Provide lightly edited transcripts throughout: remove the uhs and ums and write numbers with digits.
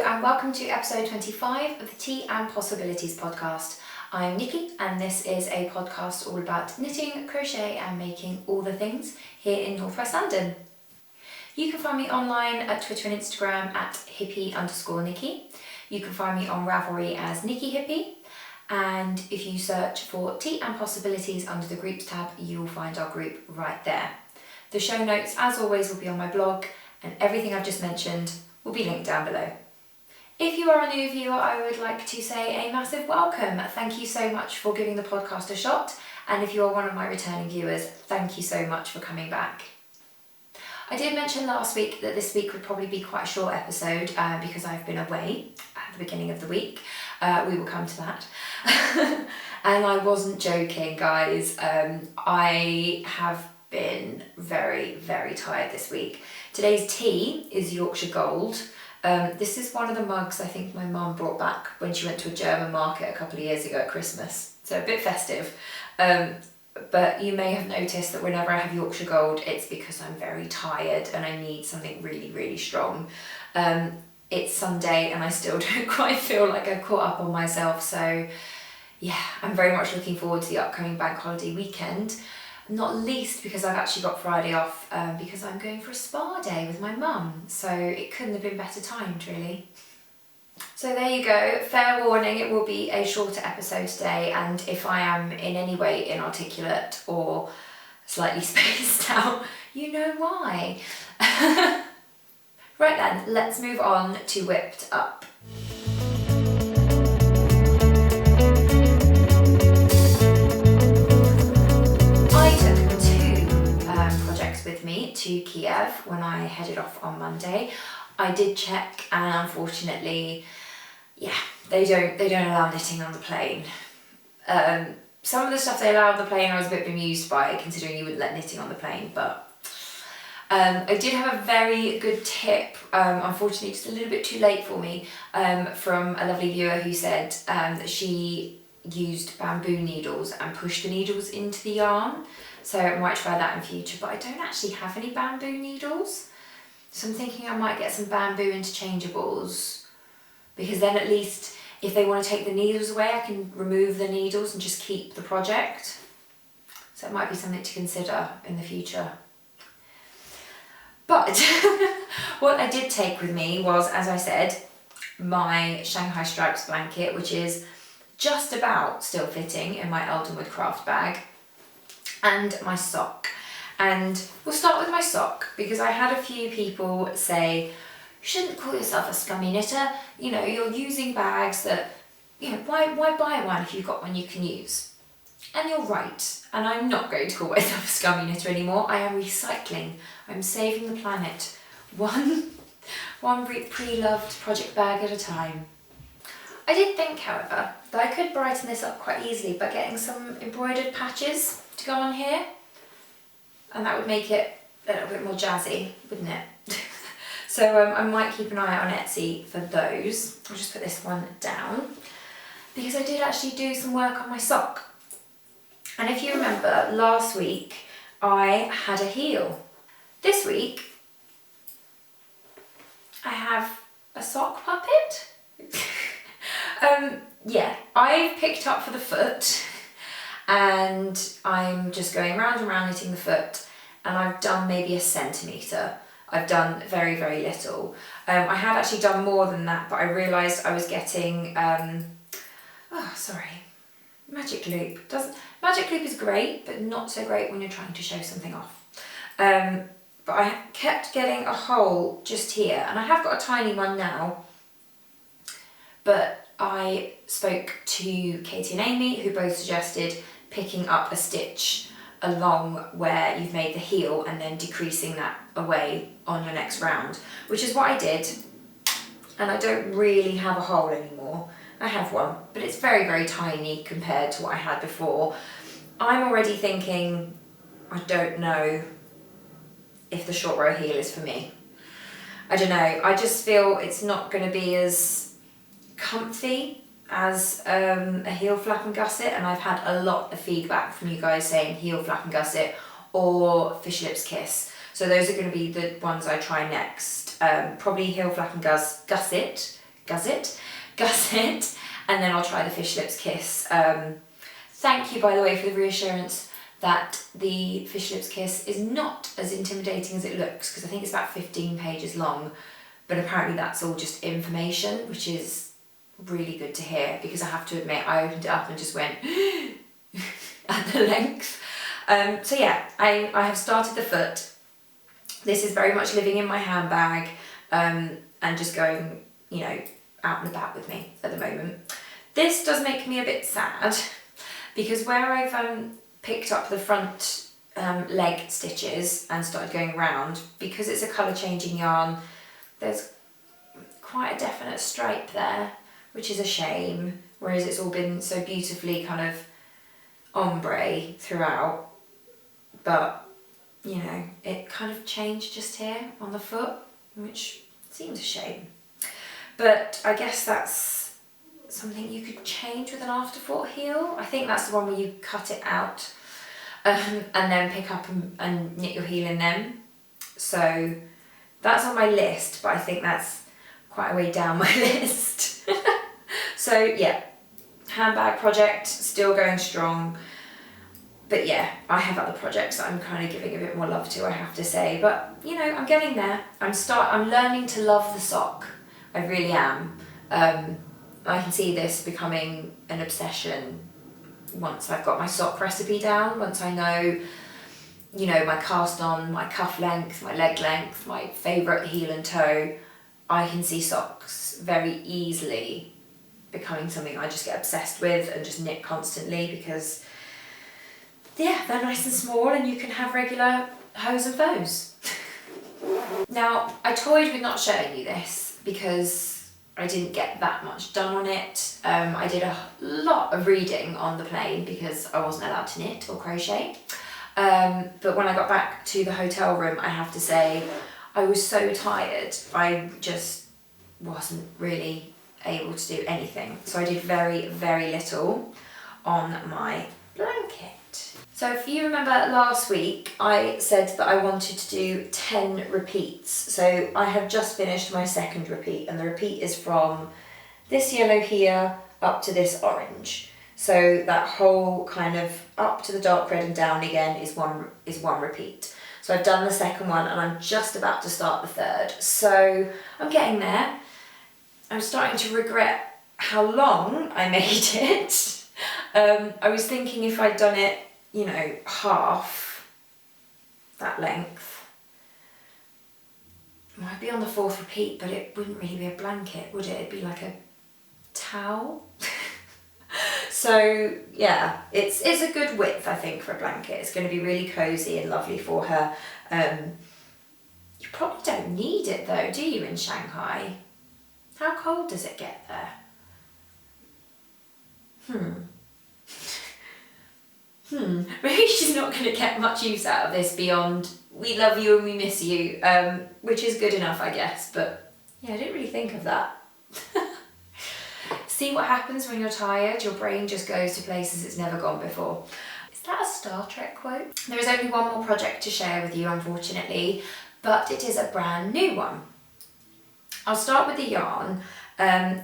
and welcome to episode 25 of the Tea and Possibilities podcast. I'm Nikki and this is a podcast all about knitting, crochet and making all the things here in Northwest London. You can find me online at Twitter and Instagram at hippie_Nikki. You can find me on Ravelry as Nikki Hippie, and if you search for Tea and Possibilities under the groups tab, you will find our group right there. The show notes, as always, will be on my blog, and everything I've just mentioned will be linked down below. If you are a new viewer, I would like to say a massive welcome. Thank you so much for giving the podcast a shot, and if you are one of my returning viewers, thank you so much for coming back. I did mention last week that this week would probably be quite a short episode because I've been away at the beginning of the week. We will come to that. And I wasn't joking, guys. I have been very, very tired this week. Today's tea is Yorkshire Gold. This is one of the mugs I think my mum brought back when she went to a German market a couple of years ago at Christmas. So a bit festive. But you may have noticed that whenever I have Yorkshire Gold, it's because I'm very tired and I need something really, really strong. It's Sunday and I still don't quite feel like I've caught up on myself. So yeah, I'm very much looking forward to the upcoming bank holiday weekend. Not least because I've actually got Friday off because I'm going for a spa day with my mum. So it couldn't have been better timed, really. So there you go. Fair warning, it will be a shorter episode today, and if I am in any way inarticulate or slightly spaced out, you know why. Right then, let's move on to Whipped Up. I took two projects with me to Kiev when I headed off on Monday. I did check, and unfortunately, they don't allow knitting on the plane. Some of the stuff they allow on the plane I was a bit bemused by, considering you wouldn't let knitting on the plane, but I did have a very good tip, unfortunately just a little bit too late for me, from a lovely viewer who said that she used bamboo needles and pushed the needles into the yarn. So I might try that in future, but I don't actually have any bamboo needles. So I'm thinking I might get some bamboo interchangeables, because then at least if they want to take the needles away, I can remove the needles and just keep the project. So it might be something to consider in the future. But what I did take with me was, as I said, my Shanghai Stripes blanket, which is just about still fitting in my Eldenwood craft bag, and my sock. And we'll start with my sock, because I had a few people say, you shouldn't call yourself a scummy knitter, you know, you're using bags that, you know, why buy one if you've got one you can use? And you're right, and I'm not going to call myself a scummy knitter anymore. I am recycling, I'm saving the planet, one pre-loved project bag at a time. I did think, however, that I could brighten this up quite easily by getting some embroidered patches to go on here. And that would make it a little bit more jazzy, wouldn't it? So I might keep an eye out on Etsy for those. I'll just put this one down, because I did actually do some work on my sock. And if you remember, last week I had a heel. This week I have a sock puppet. I picked up for the foot, and I'm just going round and round knitting the foot, and I've done maybe a centimetre. I've done very, very little. I had actually done more than that, but I realised I was getting, magic loop. Magic loop is great, but not so great when you're trying to show something off. But I kept getting a hole just here, and I have got a tiny one now, but I spoke to Katie and Amy, who both suggested picking up a stitch along where you've made the heel and then decreasing that away on your next round, which is what I did. And I don't really have a hole anymore. I have one, but it's very, very tiny compared to what I had before. I'm already thinking, I don't know if the short row heel is for me. I don't know, I just feel it's not going to be as comfy as a heel flap and gusset, and I've had a lot of feedback from you guys saying heel flap and gusset or fish lips kiss. So those are going to be the ones I try next. Probably heel flap and gusset, gusset, and then I'll try the Fish Lips Kiss. Thank you, by the way, for the reassurance that the Fish Lips Kiss is not as intimidating as it looks, because I think it's about 15 pages long, but apparently that's all just information, which is really good to hear, because I have to admit I opened it up and just went at the length. So yeah, I have started the foot. This is very much living in my handbag and just going, you know, out and about with me at the moment. This does make me a bit sad, because where I've picked up the front leg stitches and started going around, because it's a colour changing yarn, there's quite a definite stripe there, which is a shame, whereas it's all been so beautifully kind of ombre throughout. But, you know, it kind of changed just here on the foot, which seems a shame. But I guess that's something you could change with an afterthought heel. I think that's the one where you cut it out and then pick up and knit your heel in them. So that's on my list, but I think that's quite a way down my list. So yeah, handbag project still going strong. But yeah, I have other projects that I'm kind of giving a bit more love to, I have to say. But you know, I'm getting there. I'm learning to love the sock. I really am. I can see this becoming an obsession once I've got my sock recipe down, once I know, you know, my cast on, my cuff length, my leg length, my favourite heel and toe. I can see socks very easily becoming something I just get obsessed with and just knit constantly, because yeah, they're nice and small and you can have regular hose and bows. Now, I toyed with not showing you this because I didn't get that much done on it. I did a lot of reading on the plane because I wasn't allowed to knit or crochet. But when I got back to the hotel room, I have to say, I was so tired. I just wasn't really able to do anything. So I did very, very little on my blanket. So if you remember last week, I said that I wanted to do 10 repeats. So I have just finished my second repeat, and the repeat is from this yellow here up to this orange. So that whole kind of up to the dark red and down again is one repeat. So I've done the second one and I'm just about to start the third. So I'm getting there. I'm starting to regret how long I made it. I was thinking if I'd done it, you know, half that length, it might be on the fourth repeat, but it wouldn't really be a blanket, would it? It'd be like a towel. So yeah, it's a good width, I think, for a blanket. It's going to be really cozy and lovely for her. You probably don't need it though, do you, in Shanghai? How cold does it get there? Maybe she's not going to get much use out of this beyond we love you and we miss you, which is good enough, I guess. But yeah, I didn't really think of that. See what happens when you're tired? Your brain just goes to places it's never gone before. Is that a Star Trek quote? There is only one more project to share with you, unfortunately, but it is a brand new one. I'll start with the yarn.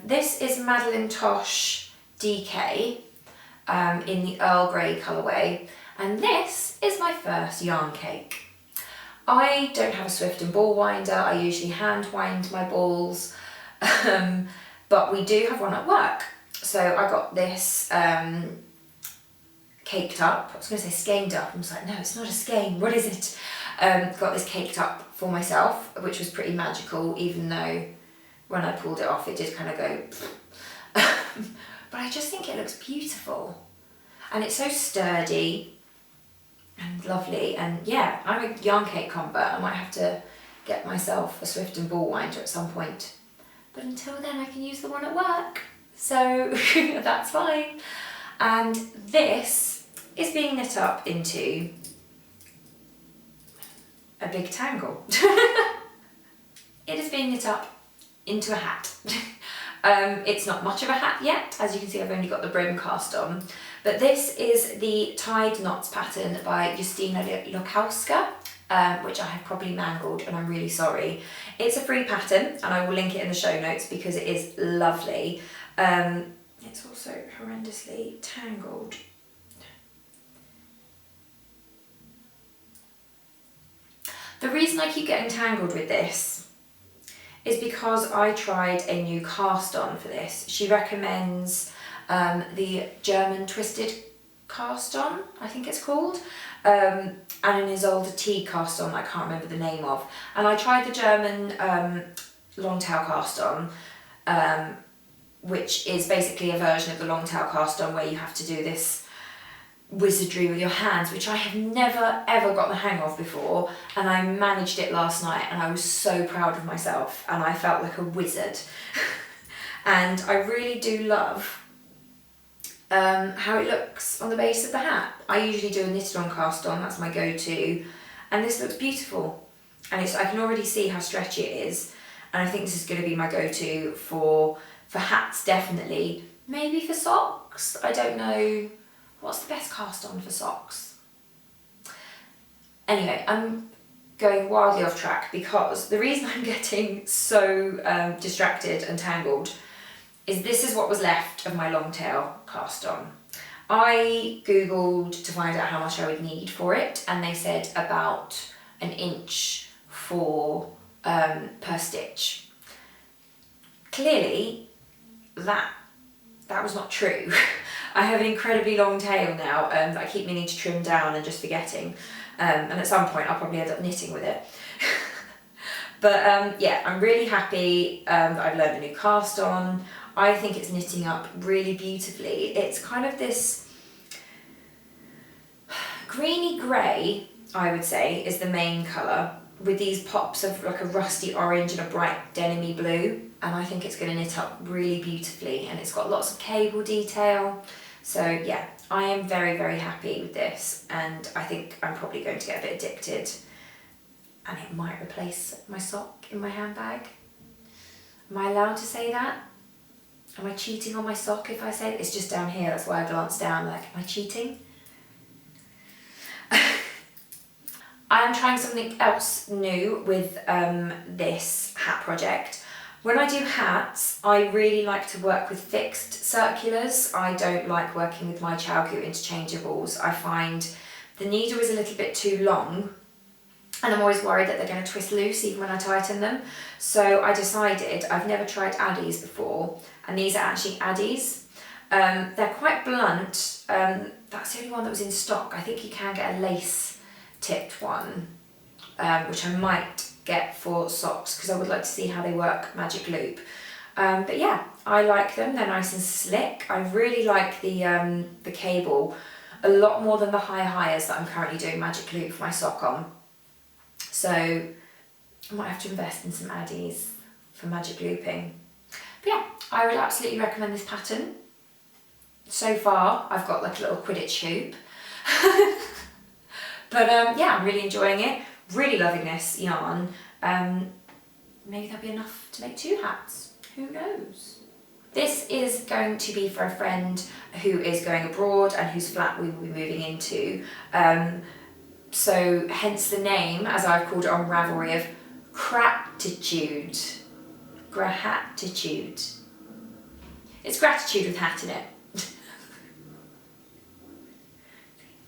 This is Madeline Tosh DK in the Earl Grey colourway, and this is my first yarn cake. I don't have a Swift and ball winder. I usually hand wind my balls. But we do have one at work. So I got this caked up. I was going to say skeined up. I was like, no, it's not a skein. What is it? Got this caked up for myself, which was pretty magical, even though when I pulled it off, it did kind of go. But I just think it looks beautiful. And it's so sturdy and lovely. And yeah, I'm a yarn cake convert. I might have to get myself a Swift and ball winder at some point. But until then, I can use the one at work. So that's fine. And this is being knit up into a big tangle. It is being knit up into a hat. It's not much of a hat yet. As you can see, I've only got the brim cast on. But this is the Tied Knots pattern by Justyna Lukowska. which I have probably mangled and I'm really sorry. It's a free pattern and I will link it in the show notes because it is lovely. It's also horrendously tangled. The reason I keep getting tangled with this is because I tried a new cast on for this. She recommends the German twisted cast on, I think it's called, and an Isolde T cast on I can't remember the name of. And I tried the German long tail cast on, which is basically a version of the long tail cast on where you have to do this wizardry with your hands, which I have never ever got the hang of before, and I managed it last night and I was so proud of myself and I felt like a wizard. And I really do love how it looks on the base of the hat. I usually do a knitted on cast on, that's my go-to, and this looks beautiful, and I can already see how stretchy it is, and I think this is going to be my go-to for hats, definitely. Maybe for socks, I don't know. What's the best cast on for socks? Anyway, I'm going wildly off track because the reason I'm getting so distracted and tangled is this is what was left of my long tail cast on. I googled to find out how much I would need for it, and they said about an inch for per stitch. Clearly, that was not true. I have an incredibly long tail now that I keep meaning to trim down and just forgetting. And at some point I'll probably end up knitting with it. But yeah, I'm really happy that I've learned a new cast on. I think it's knitting up really beautifully. It's kind of this greeny grey, I would say, is the main colour, with these pops of like a rusty orange and a bright denim-y blue. And I think it's going to knit up really beautifully, and it's got lots of cable detail. So yeah, I am very, very happy with this, and I think I'm probably going to get a bit addicted, and it might replace my sock in my handbag. Am I allowed to say that? Am I cheating on my sock if I say that? It's just down here, that's why I glanced down, like, am I cheating? I am trying something else new with this hat project. When I do hats, I really like to work with fixed circulars. I don't like working with my Chalku interchangeables. I find the needle is a little bit too long, and I'm always worried that they're going to twist loose even when I tighten them. So I decided, I've never tried Addies before, and these are actually Addies. They're quite blunt. That's the only one that was in stock. I think you can get a lace tipped one, which I might get for socks because I would like to see how they work magic loop. But yeah, I like them. They're nice and slick. I really like the cable a lot more than the hires that I'm currently doing magic loop for my sock on. So I might have to invest in some Addies for magic looping. But yeah, I would absolutely recommend this pattern. So far, I've got like a little Quidditch hoop. But yeah, I'm really enjoying it. Really loving this yarn. Maybe there'll be enough to make 2 hats. Who knows? This is going to be for a friend who is going abroad and whose flat we will be moving into. So hence the name, as I've called it on Ravelry, of Gratitude. Gratitude. It's gratitude with hat in it.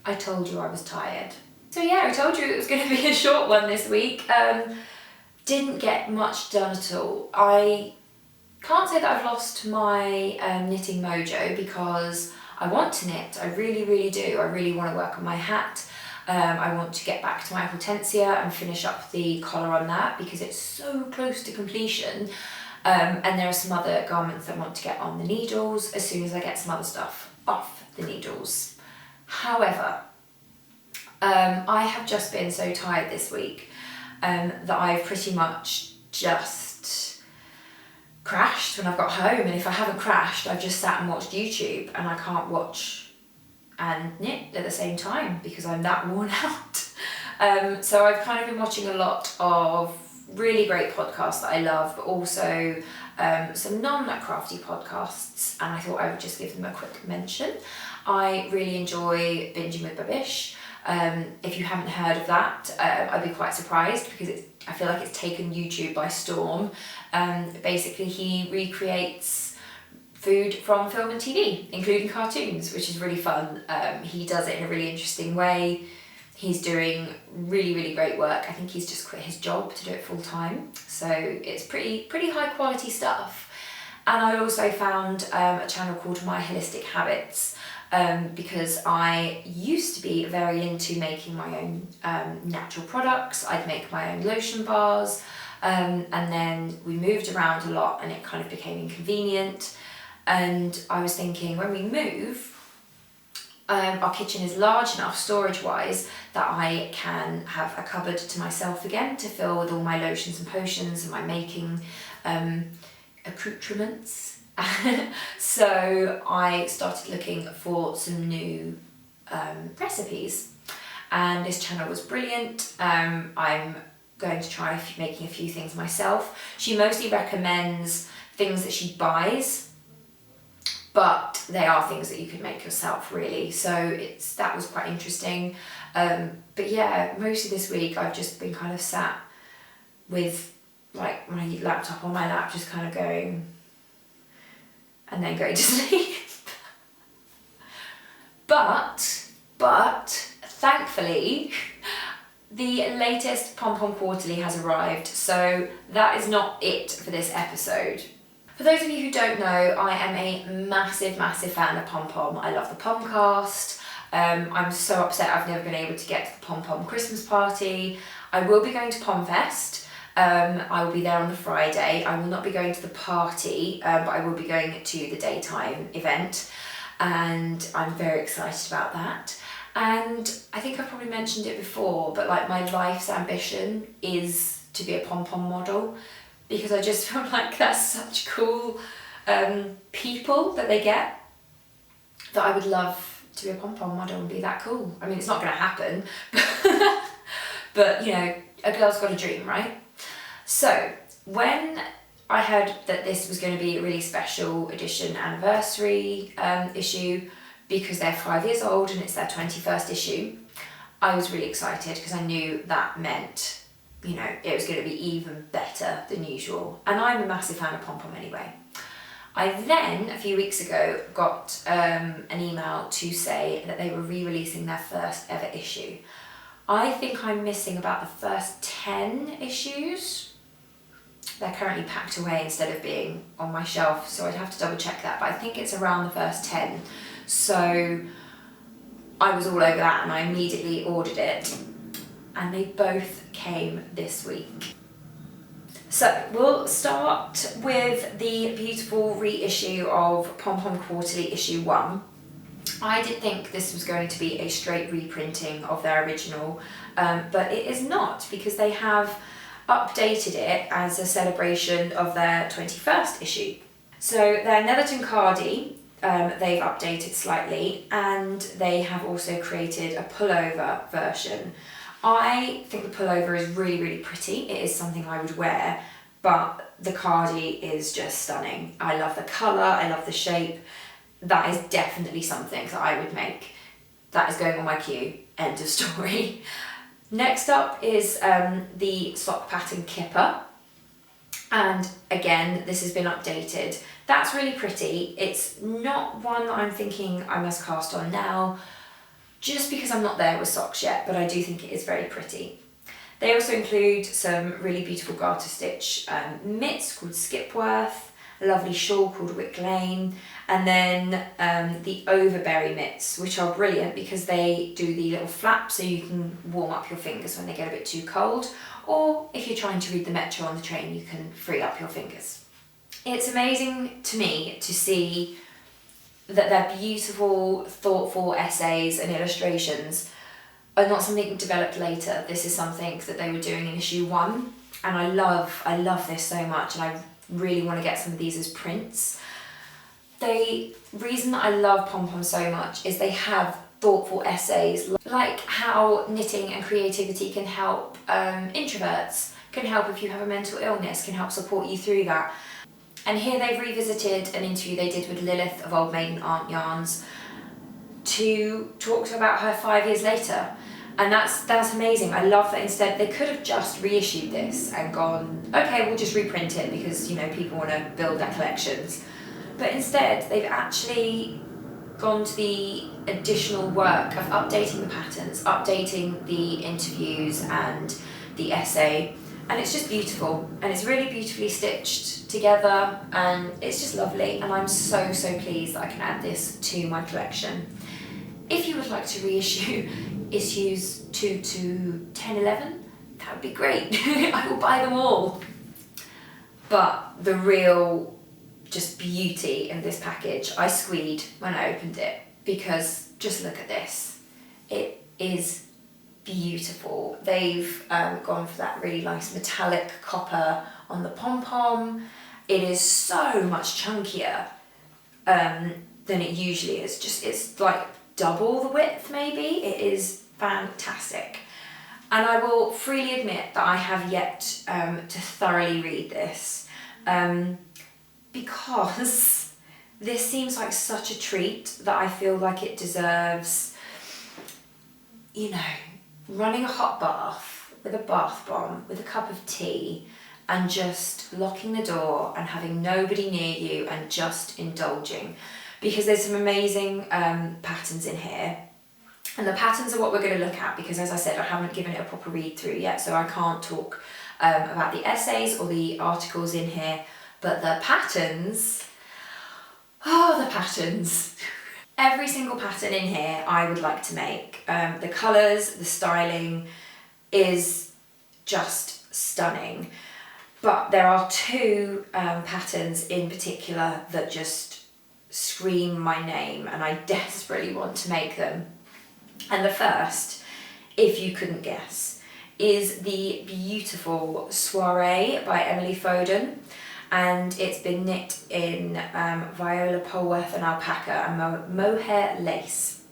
I told you I was tired. So yeah, I told you it was going to be a short one this week. Didn't get much done at all. I can't say that I've lost my knitting mojo because I want to knit. I really, really do. I really want to work on my hat. I want to get back to my hortensia and finish up the collar on that because it's so close to completion. And there are some other garments that I want to get on the needles as soon as I get some other stuff off the needles. However, I have just been so tired this week that I've pretty much just crashed when I've got home, and if I haven't crashed, I've just sat and watched YouTube, and I can't watch and knit at the same time because I'm that worn out. So I've kind of been watching a lot of really great podcasts that I love, but also some non-crafty podcasts, and I thought I would just give them a quick mention. I really enjoy Binging with Babish. If you haven't heard of that, I'd be quite surprised because I feel like it's taken YouTube by storm. Basically, he recreates food from film and TV, including cartoons, which is really fun. He does it in a really interesting way. He's doing really, really great work. I think he's just quit his job to do it full time. So it's pretty high quality stuff. And I also found a channel called My Holistic Habits, because I used to be very into making my own natural products. I'd make my own lotion bars, and then we moved around a lot and it kind of became inconvenient. And I was thinking, when we move, our kitchen is large enough storage-wise that I can have a cupboard to myself again to fill with all my lotions and potions and my making accoutrements. So I started looking for some new recipes, and this channel was brilliant. I'm going to try making a few things myself. She mostly recommends things that she buys, but they are things that you can make yourself, really. So that was quite interesting. But yeah, mostly this week I've just been kind of sat with like my laptop on my lap, just kind of going, and then going to sleep. But thankfully, the latest Pom Pom Quarterly has arrived, so that is not it for this episode. For those of you who don't know, I am a massive fan of Pom Pom. I love the Pomcast. I'm so upset I've never been able to get to the Pom Pom Christmas party. I will be going to Pomfest. I will be there on the Friday. I will not be going to the party, but I will be going to the daytime event, and I'm very excited about that. And I think I've probably mentioned it before, but like my life's ambition is to be a Pom Pom model, because I just feel like that's such cool people that they get, that I would love to be a Pom Pom model and be that cool. I mean, it's not going to happen, but you know, a girl's got a dream, right? So when I heard that this was going to be a really special edition anniversary issue, because they're 5 years old and it's their 21st issue, I was really excited because I knew that meant, you know, it was going to be even better than usual. And I'm a massive fan of Pom Pom anyway. I then, a few weeks ago, got an email to say that they were re-releasing their first ever issue. I think I'm missing about the first 10 issues. They're currently packed away instead of being on my shelf, so I'd have to double check that, but I think it's around the first 10. So I was all over that and I immediately ordered it, and they both came this week. So we'll start with the beautiful reissue of Pom Pom Quarterly issue 1. I did think this was going to be a straight reprinting of their original, but it is not, because they have updated it as a celebration of their 21st issue. So their Netherton Cardi, they've updated slightly, and they have also created a pullover version. I think the pullover is really pretty. It is something I would wear, but the cardi is just stunning. I love the colour, I love the shape. That is definitely something that I would make. That is going on my queue, end of story. Next up is the sock pattern kipper. And again, this has been updated. That's really pretty. It's not one that I'm thinking I must cast on now, just because I'm not there with socks yet, but I do think it is very pretty. They also include some really beautiful garter stitch mitts called Skipworth, a lovely shawl called Wick Lane, and then the overberry mitts, which are brilliant because they do the little flap so you can warm up your fingers when they get a bit too cold, or if you're trying to read the metro on the train, you can free up your fingers. It's amazing to me to see that their beautiful, thoughtful essays and illustrations are not something developed later. This is something that they were doing in issue 1, and I love this so much, and I really want to get some of these as prints. The reason that I love Pom Pom so much is they have thoughtful essays, like how knitting and creativity can help introverts, can help if you have a mental illness, can help support you through that. And here they've revisited an interview they did with Lilith of Old Maiden Aunt Yarns to talk about her 5 years later. And that's amazing. I love that instead they could have just reissued this and gone, okay, we'll just reprint it because, you know, people want to build their collections. But instead, they've actually gone to the additional work of updating the patterns, updating the interviews and the essay, and it's just beautiful, and it's really beautifully stitched together, and it's just lovely, and I'm so pleased that I can add this to my collection. If you would like to reissue issues 2 to 10, 11, that would be great. I will buy them all. But the real just beauty in this package, I squeed when I opened it, because just look at this. It is beautiful. They've gone for that really nice metallic copper on the pom-pom. It is so much chunkier than it usually is. Just, it's like double the width maybe. It is fantastic. And I will freely admit that I have yet to thoroughly read this. Because this seems like such a treat that I feel like it deserves, you know, running a hot bath with a bath bomb, with a cup of tea, and just locking the door and having nobody near you and just indulging. Because there's some amazing patterns in here. And the patterns are what we're going to look at, because as I said, I haven't given it a proper read through yet, so I can't talk about the essays or the articles in here. But the patterns, oh, the patterns. Every single pattern in here I would like to make. The colours, the styling is just stunning. But there are two patterns in particular that just scream my name, and I desperately want to make them. And the first, if you couldn't guess, is the beautiful Soiree by Emily Foden. And it's been knit in Viola Polworth and alpaca and mohair lace.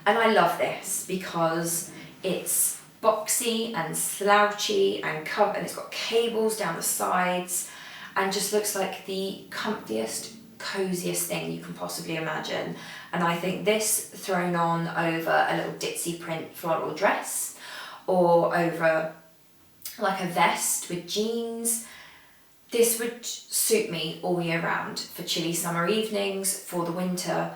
And I love this because it's boxy and slouchy and it's got cables down the sides and just looks like the comfiest, coziest thing you can possibly imagine. And I think this thrown on over a little ditzy print floral dress, or over like a vest with jeans, this would suit me all year round. For chilly summer evenings, for the winter,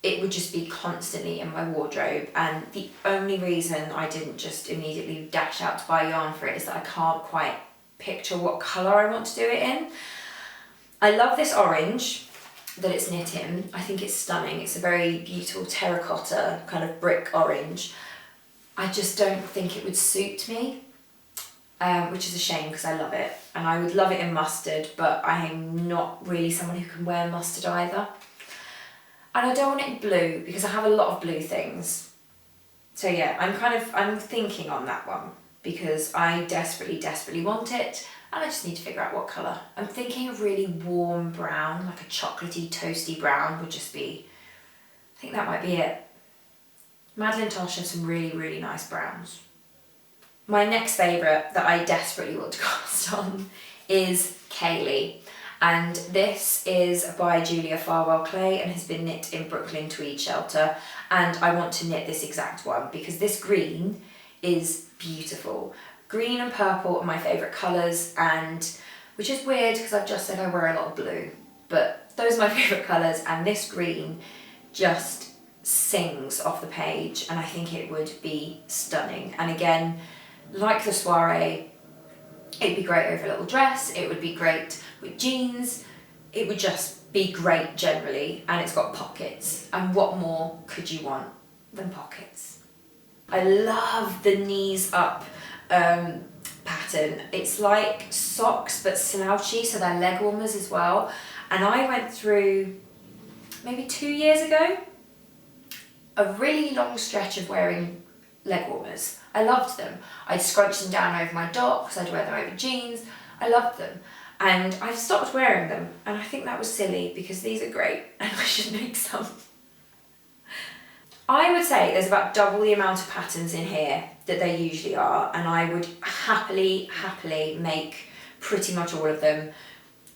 it would just be constantly in my wardrobe. And the only reason I didn't just immediately dash out to buy yarn for it is that I can't quite picture what colour I want to do it in. I love this orange that it's knit in. I think it's stunning. It's a very beautiful terracotta kind of brick orange. I just don't think it would suit me. Which is a shame because I love it, and I would love it in mustard, but I am not really someone who can wear mustard either. And I don't want it in blue because I have a lot of blue things. So yeah, I'm thinking on that one because I desperately want it, and I just need to figure out what colour. I'm thinking a really warm brown, like a chocolatey, toasty brown would just be, I think that might be it. Madeline Tosh has some really nice browns. My next favourite that I desperately want to cast on is Kaylee, and this is by Julia Farwell Clay and has been knit in Brooklyn Tweed Shelter, and I want to knit this exact one because this green is beautiful. Green and purple are my favourite colours, and which is weird because I've just said I wear a lot of blue, but those are my favourite colours, and this green just sings off the page, and I think it would be stunning. And again, like the Soiree, it'd be great over a little dress, it would be great with jeans, it would just be great generally, and it's got pockets, and what more could you want than pockets? I love the knees up pattern. It's like socks but slouchy, so they're leg warmers as well, and I went through maybe 2 years ago a really long stretch of wearing leg warmers. I loved them. I'd scrunch them down over my docks, I'd wear them over jeans. I loved them. And I've stopped wearing them, and I think that was silly because these are great and I should make some. I would say there's about double the amount of patterns in here that there usually are, and I would happily make pretty much all of them.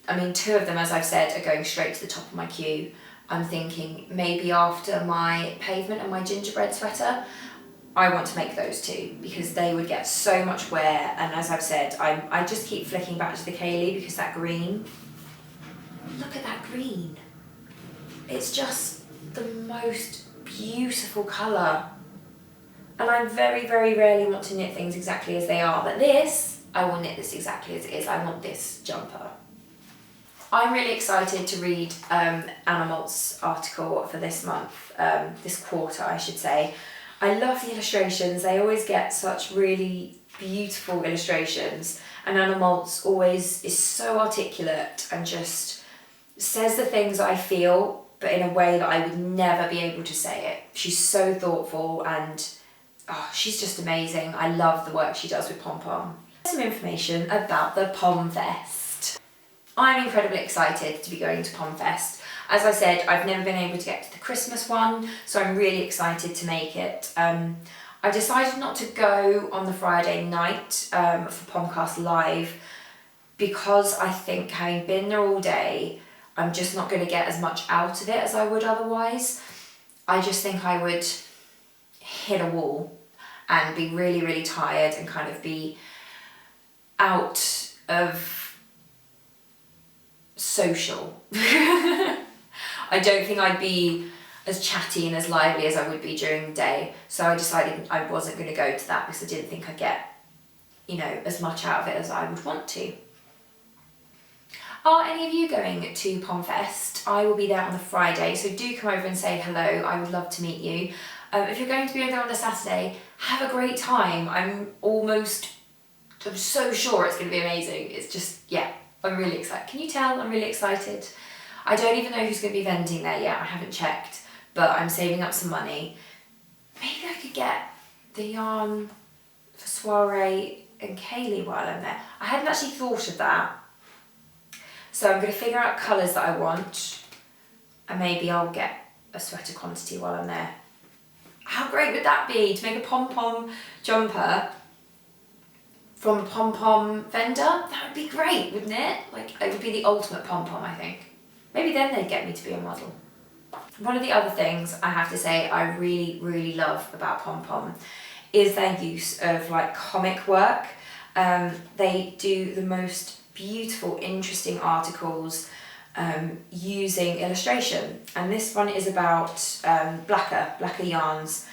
I mean, 2 of them, as I've said, are going straight to the top of my queue. I'm thinking maybe after my pavement and my gingerbread sweater, I want to make those too, because they would get so much wear, and as I've said, I just keep flicking back to the Kaylee because that green, look at that green. It's just the most beautiful colour. And I very, very rarely want to knit things exactly as they are, but this, I will knit this exactly as it is. I want this jumper. I'm really excited to read Anna Malt's article for this month, this quarter I should say. I love the illustrations, they always get such really beautiful illustrations, and Anna Malt's always is so articulate and just says the things I feel, but in a way that I would never be able to say it. She's so thoughtful and she's just amazing. I love the work she does with Pom Pom. Some information about the Pom Fest. I'm incredibly excited to be going to Pom Fest. As I said, I've never been able to get to the Christmas one, so I'm really excited to make it. I decided not to go on the Friday night for Pomcast Live because I think having been there all day, I'm just not going to get as much out of it as I would otherwise. I just think I would hit a wall and be really, really tired and kind of be out of social. I don't think I'd be as chatty and as lively as I would be during the day, so I decided I wasn't going to go to that because I didn't think I'd get, as much out of it as I would want to. Are any of you going to Pom Fest? I will be there on the Friday, so do come over and say hello. I would love to meet you. If you're going to be there on the Saturday, have a great time. I'm so sure it's going to be amazing. It's just, yeah, I'm really excited. Can you tell I'm really excited? I don't even know who's going to be vending there yet. I haven't checked, but I'm saving up some money. Maybe I could get the yarn for Soiree and Kaylee while I'm there. I hadn't actually thought of that. So I'm going to figure out colours that I want, and maybe I'll get a sweater quantity while I'm there. How great would that be to make a pom-pom jumper from a pom-pom vendor? That would be great, wouldn't it? Like, it would be the ultimate pom-pom, I think. Maybe then they'd get me to be a model. One of the other things I have to say I really, really love about Pom Pom is their use of like comic work. They do the most beautiful, interesting articles using illustration. And this one is about Blacker yarns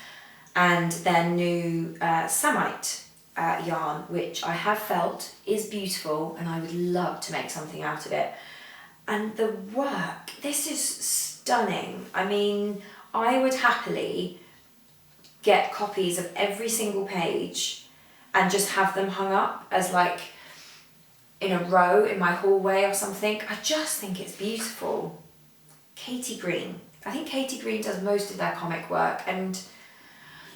and their new Samite yarn, which I have felt is beautiful and I would love to make something out of it. And the work, this is stunning. I mean, I would happily get copies of every single page and just have them hung up as like in a row in my hallway or something. I just think it's beautiful. Katie Green. I think Katie Green does most of their comic work, and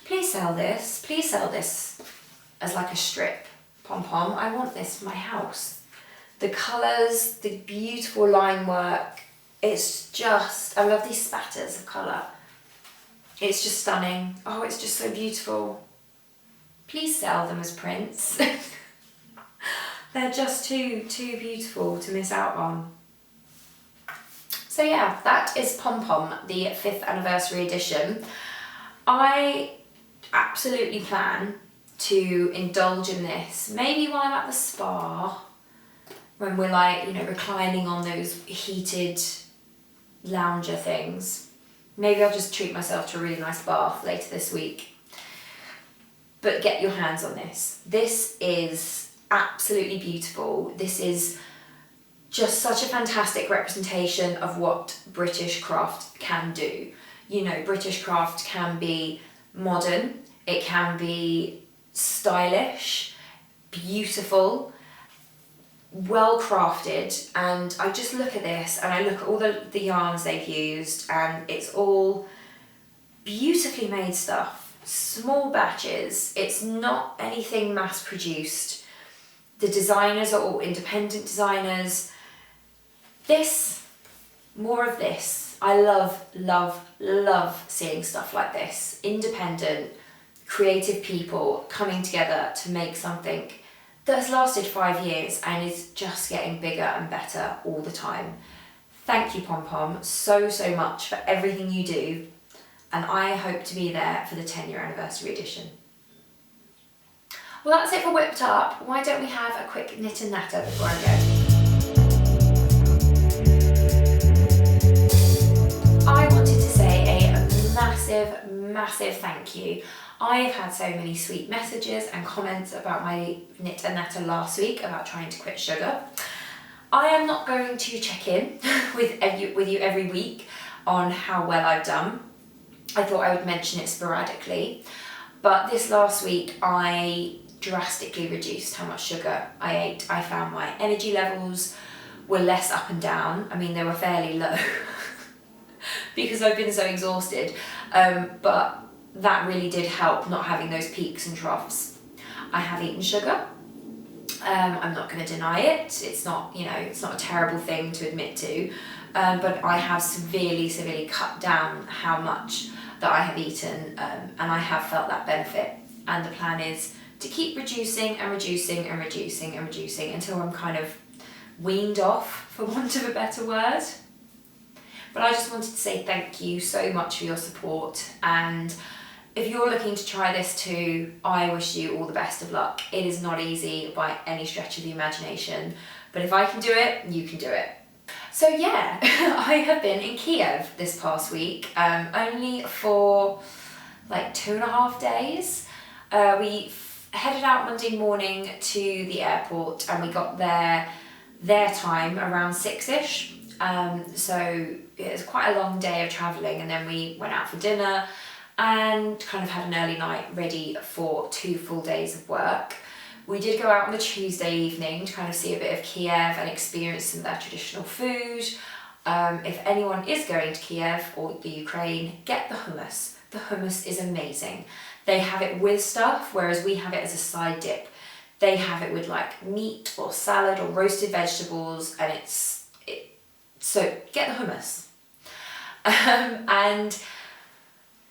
please sell this as like a strip pom-pom. I want this for my house. The colours, the beautiful line work, it's just, I love these spatters of colour. It's just stunning. Oh, it's just so beautiful. Please sell them as prints. They're just too beautiful to miss out on. So yeah, that is Pom Pom, the 5th anniversary edition. I absolutely plan to indulge in this, maybe while I'm at the spa, when we're like, reclining on those heated lounger things. Maybe I'll just treat myself to a really nice bath later this week. But get your hands on this. This is absolutely beautiful. This is just such a fantastic representation of what British craft can do. British craft can be modern, it can be stylish, beautiful, well crafted, and I just look at this and I look at all the yarns they've used, and it's all beautifully made stuff, small batches. It's not anything mass produced. The designers are all independent designers. More of this. I love seeing stuff like this. Independent, creative people coming together to make something that has lasted 5 years and is just getting bigger and better all the time. Thank you, Pom Pom, so much for everything you do. and I hope to be there for the 10-year anniversary edition. Well, that's it for Whipped Up. Why don't we have a quick knit and natter before I go? I wanted to say a massive thank you. I've had so many sweet messages and comments about my knit and natter last week about trying to quit sugar. I am not going to check in with you every week on how well I've done. I thought I would mention it sporadically, but this last week I drastically reduced how much sugar I ate. I found my energy levels were less up and down. I mean, they were fairly low because I've been so exhausted, but that really did help, not having those peaks and troughs. I have eaten sugar. I'm not going to deny it. It's not, it's not a terrible thing to admit to, but I have severely cut down how much that I have eaten, and I have felt that benefit. And the plan is to keep reducing until I'm kind of weaned off, for want of a better word. But I just wanted to say thank you so much for your support, and if you're looking to try this too, I wish you all the best of luck. It is not easy by any stretch of the imagination, but if I can do it, you can do it. So yeah, I have been in Kiev this past week, only for like 2.5 days. We headed out Monday morning to the airport, and we got their time around 6ish. So it was quite a long day of travelling, and then we went out for dinner and kind of had an early night ready for 2 full days of work. We did go out on the Tuesday evening to kind of see a bit of Kiev and experience some of their traditional food. If anyone is going to Kiev or the Ukraine, get the hummus. The hummus is amazing. They have it with stuff, whereas we have it as a side dip. They have it with like meat or salad or roasted vegetables, and so get the hummus. And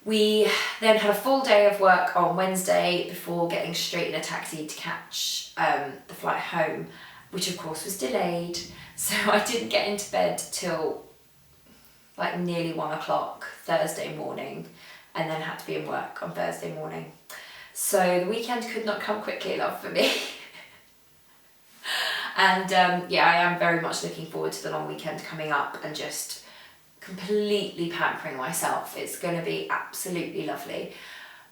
we then had a full day of work on Wednesday before getting straight in a taxi to catch the flight home, which of course was delayed. So I didn't get into bed till like nearly 1 o'clock Thursday morning, and then had to be in work on Thursday morning. So the weekend could not come quickly enough for me. And I am very much looking forward to the long weekend coming up and just completely pampering myself. It's going to be absolutely lovely.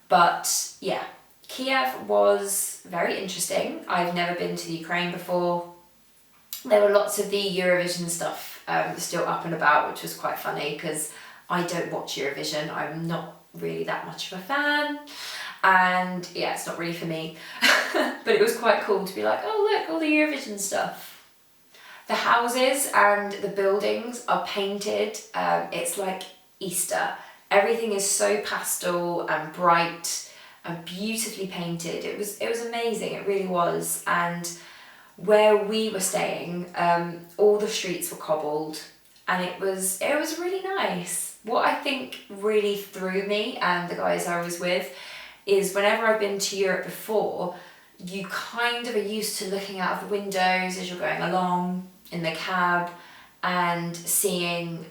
But yeah, Kiev was very interesting. I've never been to the Ukraine before. There were lots of the Eurovision stuff still up and about, which was quite funny because I don't watch Eurovision. I'm not really that much of a fan. And yeah, it's not really for me. But it was quite cool to be like, oh look, all the Eurovision stuff. The houses and the buildings are painted. It's like Easter. Everything is so pastel and bright and beautifully painted. It was amazing. It really was. And where we were staying, all the streets were cobbled, and it was really nice. What I think really threw me and the guys I was with is whenever I've been to Europe before, you kind of are used to looking out of the windows as you're going along in the cab and seeing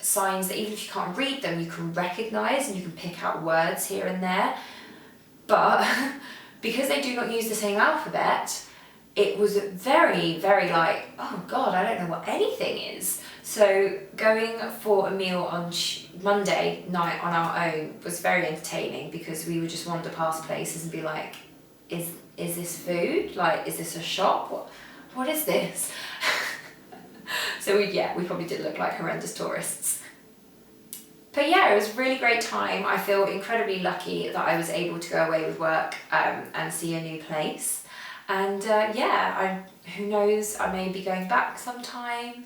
signs that even if you can't read them, you can recognise and you can pick out words here and there. But because they do not use the same alphabet, it was very like, oh God, I don't know what anything is. So going for a meal on Monday night on our own was very entertaining because we would just wander past places and be like, is this food? Like, is this a shop? What is this? So we probably did look like horrendous tourists. But yeah, it was a really great time. I feel incredibly lucky that I was able to go away with work and see a new place. And who knows, I may be going back sometime.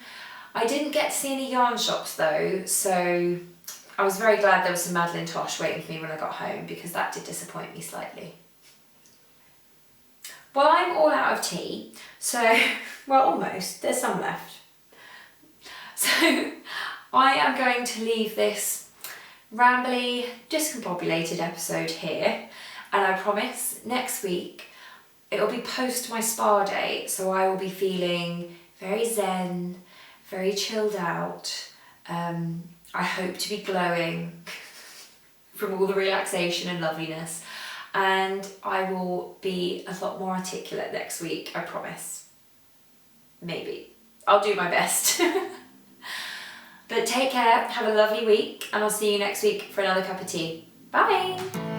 I didn't get to see any yarn shops though, so I was very glad there was some Madeleine Tosh waiting for me when I got home, because that did disappoint me slightly. Well, I'm all out of tea, so, well, almost, there's some left. So I am going to leave this rambly, discombobulated episode here, and I promise next week it'll be post my spa day, so I will be feeling very zen, very chilled out. I hope to be glowing. from all the relaxation and loveliness. And I will be a lot more articulate next week, I promise. Maybe. I'll do my best. But take care, have a lovely week, and I'll see you next week for another cup of tea. Bye!